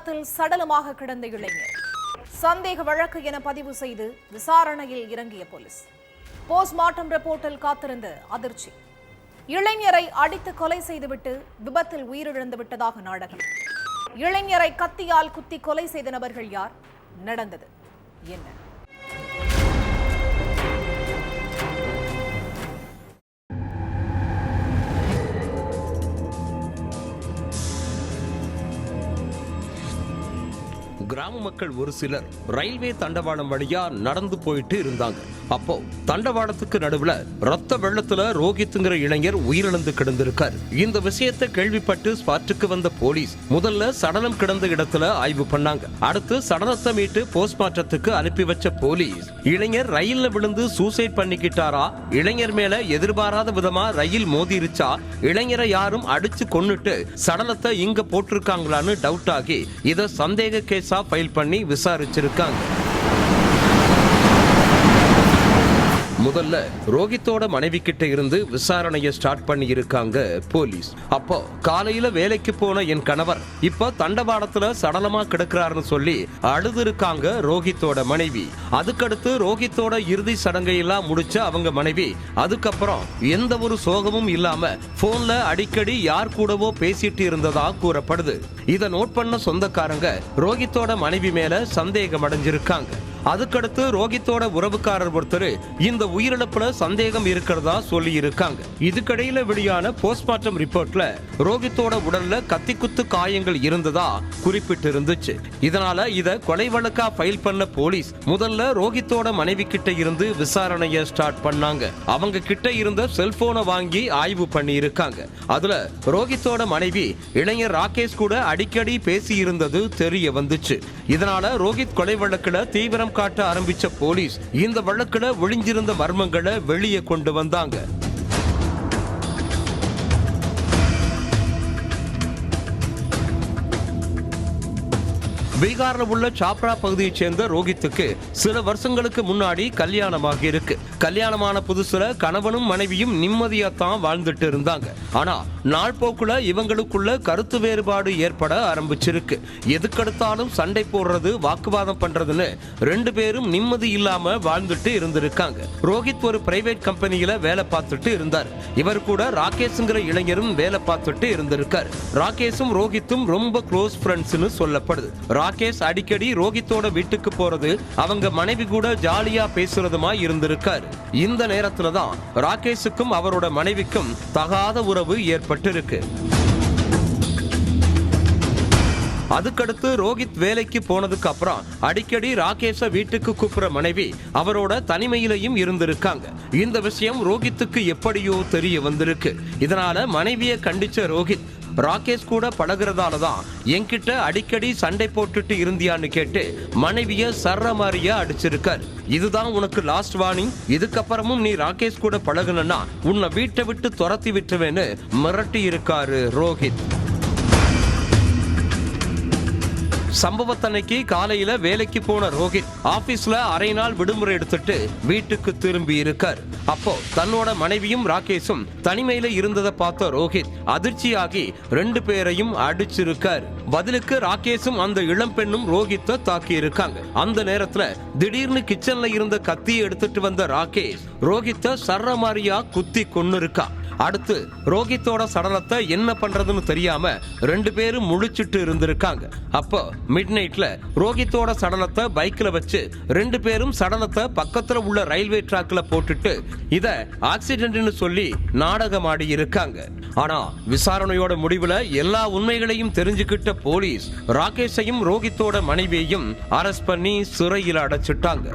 விபத்தில் சடலமாக கிடந்த இளைஞர். சந்தேக வழக்கு என பதிவு செய்து விசாரணையில் இறங்கிய போலீஸ். போஸ்ட்மார்ட்டம் ரிப்போர்ட்டில் காத்திருந்த அதிர்ச்சி. இளைஞரை அடித்து கொலை செய்துவிட்டு விபத்தில் உயிரிழந்து விட்டதாக நாடகம். இளைஞரை கத்தியால் குத்தி கொலை செய்த நபர்கள் யார்? நடந்தது என்ன? கிராம மக்கள் ஒரு சிலர் ரயில்வே தண்டவாளம் வழியா நடந்து போயிட்டு இருந்தாங்க. அப்போ தண்டவாளத்துக்கு நடுவுல ரத்த வெள்ளத்துல ரோஹித்ங்கிற இளைஞர் உயிரிழந்து கிடந்திருக்காரு. இந்த விஷயத்தை கேள்விப்பட்டு ஸ்பாட்டுக்கு வந்த போலீஸ் முதல்ல சடலம் கிடந்த இடத்துல ஆய்வு பண்ணாங்க. அடுத்து சடலத்தை மீட்டு போஸ்ட்மார்ட்டத்துக்கு அனுப்பி வச்ச போலீஸ் இளைஞர் ரயில்ல விழுந்து சூசைட் பண்ணிக்கிட்டாரா, இளைஞர் மேல எதிர்பாராத விதமா ரயில் மோதிருச்சா, இளைஞரை யாரும் அடிச்சு கொன்னுட்டு சடலத்தை இங்க போட்டிருக்காங்களான்னு டவுட் ஆகி இத சந்தேக கேஸா ஃபைல் பண்ணி விசாரிச்சிருக்காங்க. முதல்ல ரோஹித்தோட மனைவி கிட்ட இருந்து விசாரணையை ஸ்டார்ட் பண்ணி இருக்காங்க போலீஸ். அப்போ காலையில வேலைக்கு போன என் கணவர் இப்ப தண்டவாளத்துல சடலமா கிடக்குறாருன்னு சொல்லி அழுது இருக்காங்க ரோஹித்தோட மனைவி. அதுக்கடுத்து ரோஹித்தோட இறுதி சடங்கை எல்லாம் முடிச்ச அவங்க மனைவி அதுக்கப்புறம் எந்த ஒரு சோகமும் இல்லாம போன்ல அடிக்கடி யார் கூடவோ பேசிட்டு இருந்ததா கூறப்படுது. இத நோட் பண்ண சொந்தக்காரங்க ரோஹித்தோட மனைவி மேல சந்தேகம் அடைஞ்சிருக்காங்க. அதுக்கடுத்து ரோஹித்தோட உறவுக்காரர் ஒருத்தர் இந்த உயிரிழப்புல சந்தேகம் இருக்கிறதா சொல்லி இருக்காங்க. இதுக்கடையில வெளியான போஸ்ட்மார்ட்டம் ரிப்போர்ட்ல ரோஹித்தோட உடல்ல கத்திக்குத்து காயங்கள் இருந்ததா குறிப்பிட்டு இருந்துச்சு. இதனால இத கொலை வழக்கா ஃபைல் பண்ண போலீஸ் முதல்ல ரோஹித்தோட மனைவி கிட்ட இருந்து விசாரணையை ஸ்டார்ட் பண்ணாங்க. அவங்க கிட்ட இருந்த செல்போனை வாங்கி ஆய்வு பண்ணி இருக்காங்க. அதுல ரோஹித்தோட மனைவி இளைஞர் ராகேஷ் கூட அடிக்கடி பேசி இருந்தது தெரிய வந்துச்சு. இதனால ரோஹித் கொலை வழக்குல தீவிரம் காட்ட ஆரம்பிச்ச போலீஸ் இந்த வழக்குல ஒளிஞ்சிருந்த மர்மங்களை வெளியே கொண்டு வந்தாங்க. பீகார்ல உள்ள சாப்ரா பகுதியைச் சேர்ந்த ரோஹித்துக்கு சில வருஷங்களுக்கு முன்னாடி கல்யாணமாகி இருக்கு. கல்யாணமான புதுசுல கணவனும் மனைவியும் நிம்மதியாத்தான் வாழ்ந்துட்டு இருந்தாங்க. ஆனா நாள் போக்குல இவங்களுக்குள்ள கருத்து வேறுபாடு ஏற்பட ஆரம்பிச்சிருக்கு. எதுக்கெடுத்தாலும் சண்டை போடுறது, வாக்குவாதம் பண்றதுன்னு ரெண்டு பேரும் நிம்மதி இல்லாம வாழ்ந்துட்டு இருந்திருக்காங்க. ரோஹித் ஒரு பிரைவேட் கம்பெனியில வேலை பார்த்துட்டு இருந்தார். இவர் கூட ராகேஷ்ங்கிற இளைஞரும் வேலை பார்த்துட்டு இருந்திருக்கார். ராகேஷும் ரோஹித்தும் ரொம்ப க்ளோஸ் ஃப்ரெண்ட்ஸ்னு சொல்லப்படுது. ராகேஷ் அடிக்கடி ரோஹித்தோட வீட்டுக்கு போறது, அவங்க மனைவி கூட ஜாலியா பேசுறதுமா இருந்திருக்காரு. இந்த நேரத்துல தான் ராகேஷுக்கும் அவரோட மனைவிக்கும் தகாத உறவு ஏற்பட்டிருக்கு. அதுக்கடுத்து ரோஹித் வேலைக்கு போனதுக்கு அப்புறம் அடிக்கடி ராகேஷ வீட்டுக்கு கூப்பிடுற மனைவி அவரோட தனிமையிலையும் இருந்திருக்காங்க. இந்த விஷயம் ரோஹித்துக்கு எப்படியோ தெரிய வந்திருக்கு. இதனால மனைவியை கண்டிச்ச ரோஹித் ராகேஷ் கூட பழகிறதாலதான் என்கிட்ட அடிக்கடி சண்டை போட்டுட்டு இருந்தியான்னு கேட்டு மனைவிய சர்ற மாதிரியா அடிச்சிருக்காரு. இதுதான் உனக்கு லாஸ்ட் வார்னிங், இதுக்கப்புறமும் நீ ராகேஷ் கூட பழகுனா உன்னை வீட்டை விட்டு துரத்தி விட்டுவேன்னு மிரட்டி இருக்காரு ரோஹித். சம்பவத்தன்னைக்கு காலையில வேலைக்கு போன ரோஹித் ஆபீஸ்ல அரை நாள் விடுமுறை எடுத்துட்டு வீட்டுக்கு திரும்பி இருக்கார். அப்போ தன்னோட மனைவியும் ராகேஷும் தனிமையில இருந்ததை பார்த்த ரோஹித் அதிர்ச்சியாகி ரெண்டு பேரையும் அடிச்சிருக்கார். பதிலுக்கு ராகேஷும் அந்த இளம் பெண்ணும் ரோஹித்தை தாக்கி இருக்காங்க. அந்த நேரத்துல திடீர்னு கிச்சன்ல இருந்த கத்தியை எடுத்துட்டு வந்த ராகேஷ் ரோஹித்தை சர்ற மாதிரியா குத்தி கொன்னு இருக்கா. அடுத்து ரோஹித்தோட சடலத்தை என்ன பண்றதுன்னு தெரியாம ரெண்டு பேரும் முழிச்சிட்டு இருந்திருக்காங்க. அப்போ மிட் நைட்ல ரோஹித்தோட சடலத்தை பைக்ல வச்சு ரெண்டு பேரும் சடலத்தை பக்கத்துல உள்ள ரயில்வே டிராக்ல போட்டுட்டு இத ஆக்சிடென்ட்னு சொல்லி நாடகமாடி இருக்காங்க. ஆனா விசாரணையோட முடிவுல எல்லா உண்மைகளையும் தெரிஞ்சுக்கிட்ட போலீஸ் ராகேஷையும் ரோஹித்தோட மனைவியையும் அரெஸ்ட் பண்ணி சிறையில் அடைச்சிட்டாங்க.